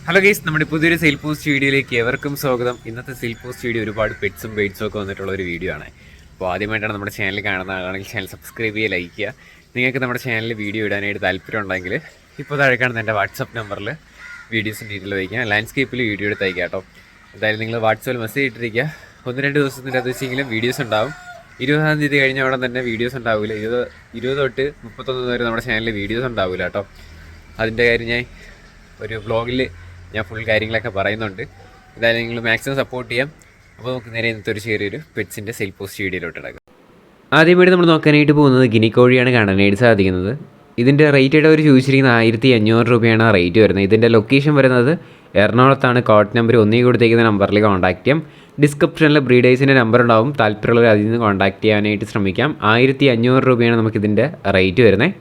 Hello guys, നമ്മുടെ പുതിയൊരു sale post വീഡിയോയിലേക്ക് എവർക്കും സ്വാഗതം. ഇന്നത്തെ സെയിൽ പോസ്റ്റ് വീഡിയോ ഒരുപാട് പെറ്റ്സും ബേഡ്സും ഒക്കെ വന്നിട്ടുള്ള ഒരു വീഡിയോ ആണ്. അപ്പോൾ ആദ്യമായിട്ടാണ് നമ്മുടെ ചാനൽ കാണുന്ന ആളാണെങ്കിൽ ചാനൽ സബ്സ്ക്രൈബ് ചെയ്യുക, ലൈക്ക് ചെയ്യുക. നിങ്ങൾക്ക് നമ്മുടെ ചാനലിൽ വീഡിയോ ഇടാനായിട്ട് താല്പര്യം ഉണ്ടെങ്കിൽ ഇപ്പോൾ താഴെ കാണുന്ന എൻ്റെ വാട്സപ്പ് നമ്പറിൽ വീഡിയോസും ഡീറ്റെയിൽ വയ്ക്കാം. ലാൻഡ്സ്കേപ്പിൽ വീഡിയോ എടുത്ത് അയക്കാം കേട്ടോ. എന്തായാലും നിങ്ങൾ വാട്സപ്പിൽ മെസ്സേജ് ഇട്ടിരിക്കുക. 1-2 ദിവസത്തിൻ്റെ അത് വെച്ചെങ്കിലും വീഡിയോസ് ഉണ്ടാവും. 20-ാം തീയതി കഴിഞ്ഞ അവിടെ തന്നെ വീഡിയോസ് ഉണ്ടാവില്ല. 20 തൊട്ട് 31 വരെ നമ്മുടെ ചാനലിൽ വീഡിയോസ് ഉണ്ടാവില്ല കേട്ടോ. അതിൻ്റെ കാര്യം ഞാൻ ഒരു വ്ളോഗിൽ ഞാൻ ഫുൾ കാര്യങ്ങളൊക്കെ പറയുന്നുണ്ട്. എന്തായാലും നിങ്ങൾ മാക്സിമം സപ്പോർട്ട് ചെയ്യാം. അപ്പോൾ നമുക്ക് നേരെ ഇന്നത്തെ ഒരു ചെറിയൊരു പെറ്റ്സിൻ്റെ സെയിൽ പോസ്റ്റ് വീഡിയോയിലോട്ട് ഇടാം. ആദ്യമായിട്ട് നമ്മൾ നോക്കാനായിട്ട് പോകുന്നത് ഗിനിക്കോഴിയാണ് കാണാനായിട്ട് സാധിക്കുന്നത്. ഇതിൻ്റെ റേറ്റ് അവർ ചോദിച്ചിരിക്കുന്നത് 1500 രൂപയാണ് റേറ്റ് വരുന്നത്. ഇതിൻ്റെ ലൊക്കേഷൻ വരുന്നത് എറണാകുളത്താണ്. കോഡ് നമ്പർ 1 കൊടുത്തേക്കുന്ന നമ്പറിൽ കോൺടാക്ട് ചെയ്യാം. ഡിസ്ക്രിപ്ഷനിൽ ബ്രീഡേഴ്സിൻ്റെ നമ്പർ ഉണ്ടാവും. താല്പര്യമുള്ളവർ അതിൽ നിന്ന് കോൺടാക്ട് ചെയ്യാനായിട്ട് ശ്രമിക്കാം. 1500 രൂപയാണ് നമുക്കിതിൻ്റെ റേറ്റ് വരുന്നത്.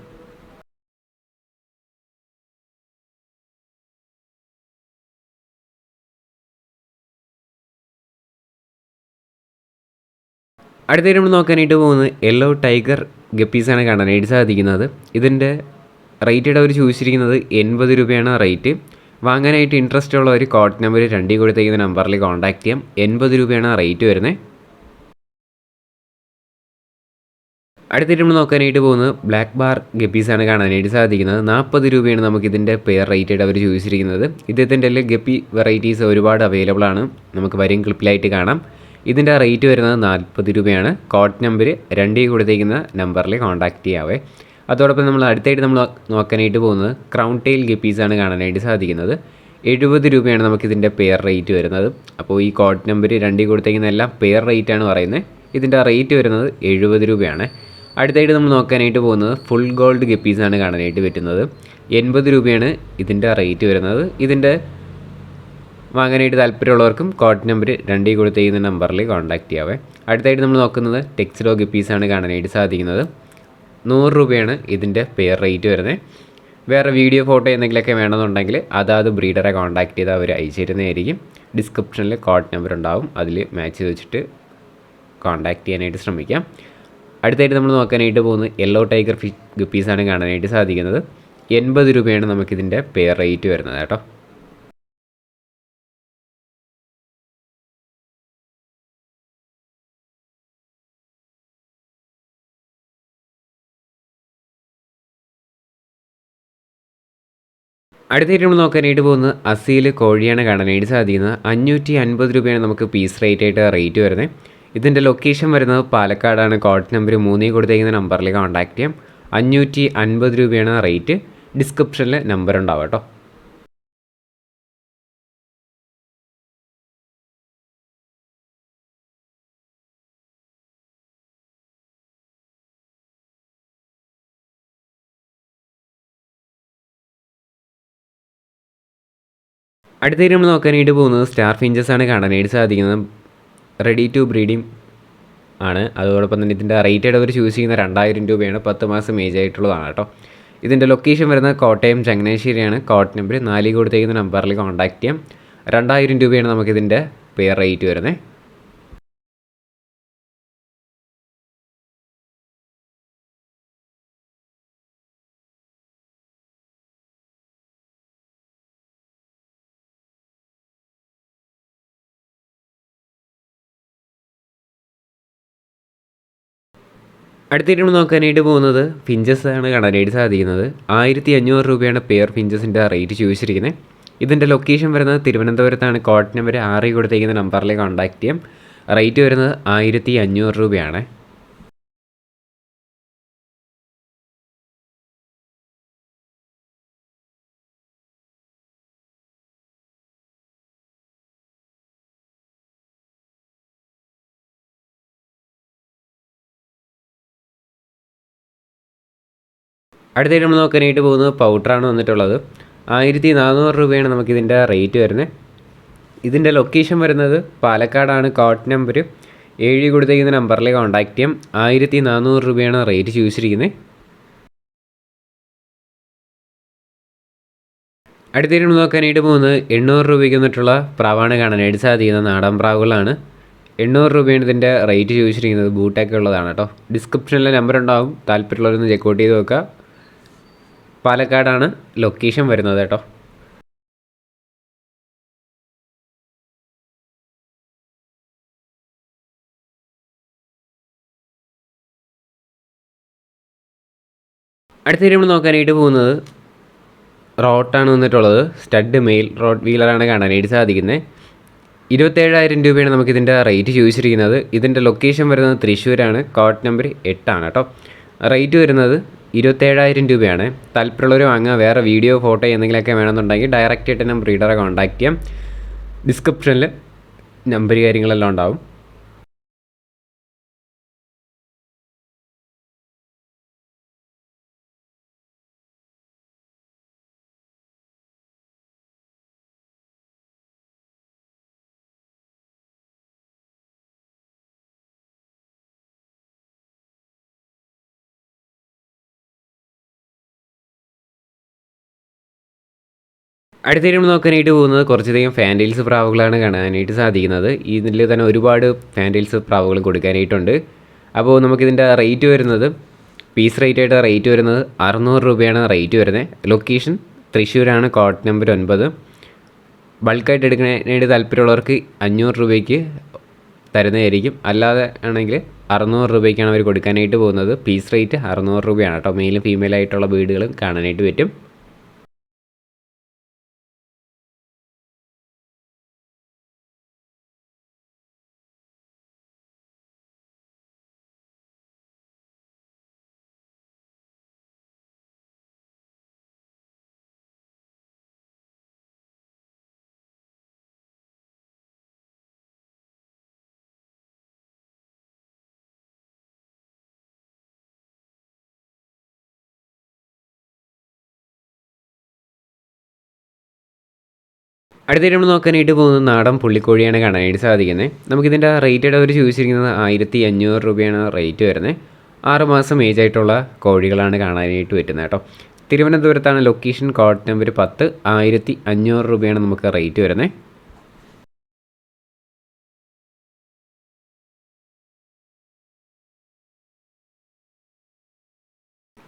അടുത്തായിട്ട് നമ്മൾ നോക്കാനായിട്ട് പോകുന്നത് യെല്ലോ ടൈഗർ ഗപ്പീസാണ് കാണാനായിട്ട് സാധിക്കുന്നത്. ഇതിൻ്റെ റേറ്റ് അവർ ചോദിച്ചിരിക്കുന്നത് 80 രൂപയാണ് റേറ്റ്. വാങ്ങാനായിട്ട് ഇൻട്രസ്റ്റ് ഉള്ളവർ കോഡ് നമ്പർ 2 കൊടുത്തേക്കുന്ന നമ്പറിൽ കോൺടാക്ട് ചെയ്യാം. 80 രൂപയാണ് റേറ്റ് വരുന്നത്. അടുത്തായിട്ട് നമ്മൾ നോക്കാനായിട്ട് പോകുന്നത് ബ്ലാക്ക് ബാർ ഗപ്പീസാണ് കാണാനായിട്ട് സാധിക്കുന്നത്. 40 രൂപയാണ് നമുക്കിതിൻ്റെ പെയർ റേറ്റായിട്ട് അവർ ചോദിച്ചിരിക്കുന്നത്. ഇദ്ദേഹത്തിൻ്റെ ഗപ്പി വെറൈറ്റീസ് ഒരുപാട് അവൈലബിൾ ആണ്. നമുക്ക് വരും ക്ലിപ്പിലായിട്ട് കാണാം. ഇതിൻ്റെ റേറ്റ് വരുന്നത് 40 രൂപയാണ്. കോഡ് നമ്പർ 2 കൊടുത്തേക്കുന്ന നമ്പറിൽ കോൺടാക്ട് ചെയ്യാവേ. അതോടൊപ്പം നമ്മൾ അടുത്തായിട്ട് നമ്മൾ നോക്കാനായിട്ട് പോകുന്നത് ക്രൗൺ ടെയിൽ ഗപ്പീസാണ് കാണാനായിട്ട് സാധിക്കുന്നത്. 70 രൂപയാണ് നമുക്കിതിൻ്റെ പെയർ റേറ്റ് വരുന്നത്. അപ്പോൾ ഈ കോഡ് നമ്പർ 2 കൊടുത്തേക്കുന്ന എല്ലാം പെയർ റേറ്റാണ് പറയുന്നത്. ഇതിൻ്റെ റേറ്റ് വരുന്നത് 70 രൂപയാണ്. അടുത്തായിട്ട് നമ്മൾ നോക്കാനായിട്ട് പോകുന്നത് ഫുൾ ഗോൾഡ് ഗപ്പീസാണ് കാണാനായിട്ട് പറ്റുന്നത്. 80 രൂപയാണ് ഇതിൻ്റെ റേറ്റ് വരുന്നത്. ഇതിൻ്റെ വാങ്ങാനായിട്ട് താല്പര്യമുള്ളവർക്കും കോഡ് നമ്പർ 2 കൊടുത്തേക്കുന്ന നമ്പറിൽ കോൺടാക്ട് ചെയ്യാവേ. അടുത്തായിട്ട് നമ്മൾ നോക്കുന്നത് ടെക്സിഡോ ഗപ്പീസാണ് കാണാനായിട്ട് സാധിക്കുന്നത്. 100 രൂപയാണ് ഇതിൻ്റെ പെയർ റേറ്റ് വരുന്നത്. വേറെ വീഡിയോ ഫോട്ടോ എന്തെങ്കിലുമൊക്കെ വേണമെന്നുണ്ടെങ്കിൽ അതാത് ബ്രീഡറെ കോൺടാക്ട് ചെയ്ത് അവർ അയച്ചു തരുന്നതായിരിക്കും. ഡിസ്ക്രിപ്ഷനിൽ കോഡ് നമ്പർ ഉണ്ടാവും. അതിൽ മാച്ച് ചെയ്ത് വെച്ചിട്ട് കോൺടാക്ട് ചെയ്യാനായിട്ട് ശ്രമിക്കാം. അടുത്തായിട്ട് നമ്മൾ നോക്കാനായിട്ട് പോകുന്നത് യെല്ലോ ടൈഗർ ഗപ്പീസാണ് കാണാനായിട്ട് സാധിക്കുന്നത്. 80 രൂപയാണ് നമുക്കിതിൻ്റെ പെയർ റേറ്റ് വരുന്നത് കേട്ടോ. അടുത്തായിട്ട് നമ്മൾ നോക്കാനായിട്ട് പോകുന്നത് അസീൽ കോഴിയാണ് കാണാനായിട്ട് സാധിക്കുന്നത്. 550 രൂപയാണ് നമുക്ക് പീസ് റേറ്റ് വരുന്നത്. ഇതിൻ്റെ ലൊക്കേഷൻ വരുന്നത് പാലക്കാടാണ്. കോഡ് നമ്പർ 3 കൊടുത്തേക്കുന്ന നമ്പറിൽ കോൺടാക്ട് ചെയ്യാം. 550 രൂപയാണ് റേറ്റ്. ഡിസ്ക്രിപ്ഷനിൽ നമ്പർ ഉണ്ടാവും കേട്ടോ. അടുത്തായിട്ട് നമ്മൾ നോക്കാനായിട്ട് പോകുന്നത് സ്റ്റാർ ഫിഞ്ചസ് ആണ് കാണാനായിട്ട് സാധിക്കുന്നത്. റെഡി ടു ബ്രീഡിംഗ് ആണ്. അതോടൊപ്പം തന്നെ ഇതിൻ്റെ റേറ്റ് അവർ ചൂസ് ചെയ്യുന്ന 2000 രൂപയാണ്. 10 മാസം ഏജ് ആയിട്ടുള്ളതാണ് കേട്ടോ. ഇതിൻ്റെ ലൊക്കേഷൻ വരുന്നത് കോട്ടയം ചങ്ങനാശ്ശേരിയാണ്. കോഡ് നമ്പർ 4 കൊടുത്തേക്കുന്ന നമ്പറിൽ കോൺടാക്ട് ചെയ്യാം. 2000 രൂപയാണ് നമുക്കിതിൻ്റെ പെയർ റേറ്റ് വരുന്നത്. അടുത്തായിട്ട് നമ്മൾ നോക്കാനായിട്ട് പോകുന്നത് ഫിഞ്ചസ് ആണ് കാണാനായിട്ട് സാധിക്കുന്നത്. 1500 രൂപയാണ് പെയർ ഫിഞ്ചസിൻ്റെ റേറ്റ് ചോദിച്ചിരിക്കുന്നത്. ഇതിൻ്റെ ലൊക്കേഷൻ വരുന്നത് തിരുവനന്തപുരത്താണ്. കോഡ് നമ്പർ 6 കൊടുത്തേക്കുന്ന നമ്പറിൽ കോൺടാക്ട് ചെയ്യാം. റേറ്റ് വരുന്നത് 1500 രൂപയാണ്. അടുത്തായിട്ട് നമ്മൾ നോക്കാനായിട്ട് പോകുന്നത് പൗഡറാണ് വന്നിട്ടുള്ളത്. 1400 രൂപയാണ് നമുക്കിതിൻ്റെ റേറ്റ് വരുന്നത്. ഇതിൻ്റെ ലൊക്കേഷൻ വരുന്നത് പാലക്കാടാണ്. കോഡ് നമ്പർ 7 കൊടുത്തേക്കുന്ന നമ്പറിൽ കോൺടാക്ട് ചെയ്യാം. 1400 രൂപയാണ് റേറ്റ് ചോദിച്ചിരിക്കുന്നത്. അടുത്തായിട്ട് നമ്മൾ നോക്കാനായിട്ട് പോകുന്നത് 800 രൂപയ്ക്ക് വന്നിട്ടുള്ള പ്രാവാണ് കാണാനായിട്ട് സാധിക്കുന്നത്. നാടൻ പ്രാവുകളാണ്. 800 രൂപയാണ് ഇതിൻ്റെ റേറ്റ് ചോദിച്ചിരിക്കുന്നത്. ബൂട്ടൊക്കെ ഉള്ളതാണ് കേട്ടോ. ഡിസ്ക്രിപ്ഷനിലെ നമ്പർ ഉണ്ടാവും. താല്പര്യമുള്ളവരൊന്ന് ചെക്കൗട്ട് ചെയ്ത് നോക്കുക. പാലക്കാടാണ് ലൊക്കേഷൻ വരുന്നത് കേട്ടോ. അടുത്ത നമ്മൾ നോക്കാനായിട്ട് പോകുന്നത് റോട്ടാണ് വന്നിട്ടുള്ളത്. സ്റ്റഡ് മെയിൽ റോഡ് വീലറാണ് കാണാനായിട്ട് സാധിക്കുന്നത്. 27,000 രൂപയാണ് നമുക്കിതിൻ്റെ റേറ്റ് ചോദിച്ചിരിക്കുന്നത്. ഇതിൻ്റെ ലൊക്കേഷൻ വരുന്നത് തൃശ്ശൂരാണ്. കോഡ് നമ്പർ 8 കേട്ടോ. റേറ്റ് വരുന്നത് 27,000 രൂപയാണ്. താല്പര്യമുള്ളവർ വാങ്ങുക. വേറെ വീഡിയോ ഫോട്ടോ എന്തെങ്കിലുമൊക്കെ വേണമെന്നുണ്ടെങ്കിൽ ഡയറക്റ്റ് ആയിട്ട് നമ്പർ റീഡറെ കോൺടാക്ട് ചെയ്യാം. ഡിസ്ക്രിപ്ഷനിൽ നമ്പർ കാര്യങ്ങളെല്ലാം ഉണ്ടാവും. അടുത്ത നമ്മൾ നോക്കാനായിട്ട് പോകുന്നത് കുറച്ചധികം ഫാൻറ്റെയിൽസ് പ്രാവുകളാണ് കാണാനായിട്ട് സാധിക്കുന്നത്. ഇതിൽ തന്നെ ഒരുപാട് ഫാൻറ്റെയിൽസ് പ്രാവുകൾ കൊടുക്കാനായിട്ടുണ്ട്. അപ്പോൾ നമുക്കിതിൻ്റെ റേറ്റ് വരുന്നത് പീസ് റേറ്റ് വരുന്നത് 600 രൂപയാണ് റേറ്റ് വരുന്നത്. ലൊക്കേഷൻ തൃശ്ശൂരാണ്. Code number 9. ബൾക്കായിട്ട് എടുക്കാനായിട്ട് താല്പര്യമുള്ളവർക്ക് 500 രൂപയ്ക്ക് തരുന്നതായിരിക്കും. അല്ലാതെ ആണെങ്കിൽ 600 രൂപയ്ക്കാണ് അവർ കൊടുക്കാനായിട്ട് പോകുന്നത്. പീസ് റേറ്റ് 600 രൂപയാണ് കേട്ടോ. മെയിലും ഫീമെയിലായിട്ടുള്ള ബീഡുകളും കാണാനായിട്ട് പറ്റും. അടുത്തായിട്ട് നമ്മൾ നോക്കാനായിട്ട് പോകുന്നത് നാടൻ പുള്ളിക്കോഴിയാണ് കാണാനായിട്ട് സാധിക്കുന്നത്. നമുക്കിതിൻ്റെ റേറ്റ് അവർ ചോദിച്ചിരിക്കുന്നത് 1,500 രൂപയാണ് റേറ്റ് വരുന്നത്. 6 മാസം ഏജ് ആയിട്ടുള്ള കോഴികളാണ് കാണാനായിട്ട് പറ്റുന്നത് കേട്ടോ. തിരുവനന്തപുരത്താണ് ലൊക്കേഷൻ. Code number 10. 1,500 രൂപയാണ് നമുക്ക് റേറ്റ് വരുന്നത്.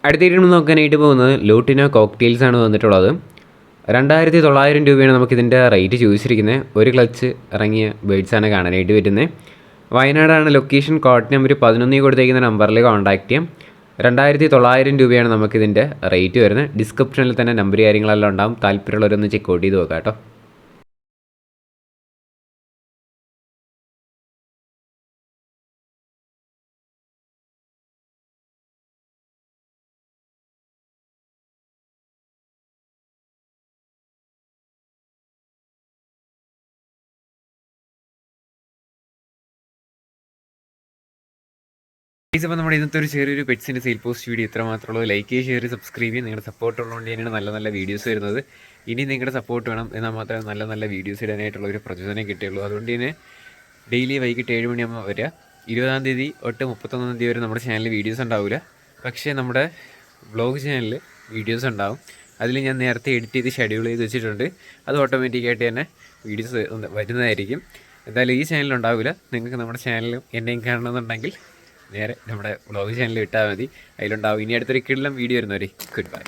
അടുത്തായിട്ട് നമ്മൾ നോക്കാനായിട്ട് പോകുന്നത് ലൂട്ടിനോ കോക്ടെയിൽസ് ആണ് വന്നിട്ടുള്ളത്. 2,900 രൂപയാണ് നമുക്കിതിൻ്റെ റേറ്റ് ചോദിച്ചിരിക്കുന്നത്. ഒരു ക്ലച്ച് ഇറങ്ങിയ ബേഡ്സാണ് കാണാനായിട്ട് പറ്റുന്നത്. വയനാടാണ് ലൊക്കേഷൻ. കോഡ് നമ്പർ 11 കൊടുത്തേക്കുന്ന നമ്പറിൽ കോൺടാക്ട് ചെയ്യാം. 2,900 രൂപയാണ് നമുക്കിതിൻ്റെ റേറ്റ് വരുന്നത്. ഡിസ്ക്രിപ്ഷനിൽ തന്നെ നമ്പർ കാര്യങ്ങളെല്ലാം ഉണ്ടാകും. താല്പര്യമുള്ളവരൊന്ന് ചെക്ക് ഔട്ട് ചെയ്ത് നോക്കാം കേട്ടോ. അപ്പോൾ നമ്മുടെ ഇന്നത്തെ ഒരു ചെറിയൊരു പെറ്റ്സിൻ്റെ സെയിൽ പോസ്റ്റ് വീഡിയോ ഇത്ര മാത്രമുള്ളൂ. ലൈക്ക് ചെയ്യുക, ഷെയർ ചെയ്യുക, സബ്സ്ക്രൈബ് ചെയ്യുക. നിങ്ങളുടെ സപ്പോർട്ട് ഉള്ളതുകൊണ്ട് തന്നെയാണ് നല്ല നല്ല വീഡിയോസ് വരുന്നത്. ഇനി നിങ്ങളുടെ സപ്പോർട്ട് വേണം. എന്നാൽ മാത്രമേ നല്ല നല്ല വീഡിയോസ് ഇടാനായിട്ടുള്ള ഒരു പ്രചോദനം കിട്ടുകയുള്ളൂ. അതുകൊണ്ട് തന്നെ ഡെയിലി വൈകിട്ട് 7 മണിയാകുമ്പോൾ വരിക. 20-ാം തീയതി തൊട്ട് 31-ാം തീയതി വരെ നമ്മുടെ ചാനലിൽ വീഡിയോസ് ഉണ്ടാവില്ല. പക്ഷേ നമ്മുടെ വ്ളോഗ് ചാനലിൽ വീഡിയോസ് ഉണ്ടാവും. അതിൽ ഞാൻ നേരത്തെ എഡിറ്റ് ചെയ്ത് ഷെഡ്യൂൾ ചെയ്ത് വെച്ചിട്ടുണ്ട്. അത് ഓട്ടോമാറ്റിക്കായിട്ട് തന്നെ വീഡിയോസ് വരുന്നതായിരിക്കും. എന്തായാലും ഈ ചാനലിൽ ഉണ്ടാവില്ല. നിങ്ങൾക്ക് നമ്മുടെ ചാനലും എന്നെയും കാണണമെന്നുണ്ടെങ്കിൽ നേരെ നമ്മുടെ വ്ളോഗ് ചാനലിൽ ഇട്ടാൽ മതി. അതിലുണ്ടാവും. ഇനി അടുത്തൊരു കിടിലം വീഡിയോ വരുന്നവരെ ഗുഡ് ബൈ.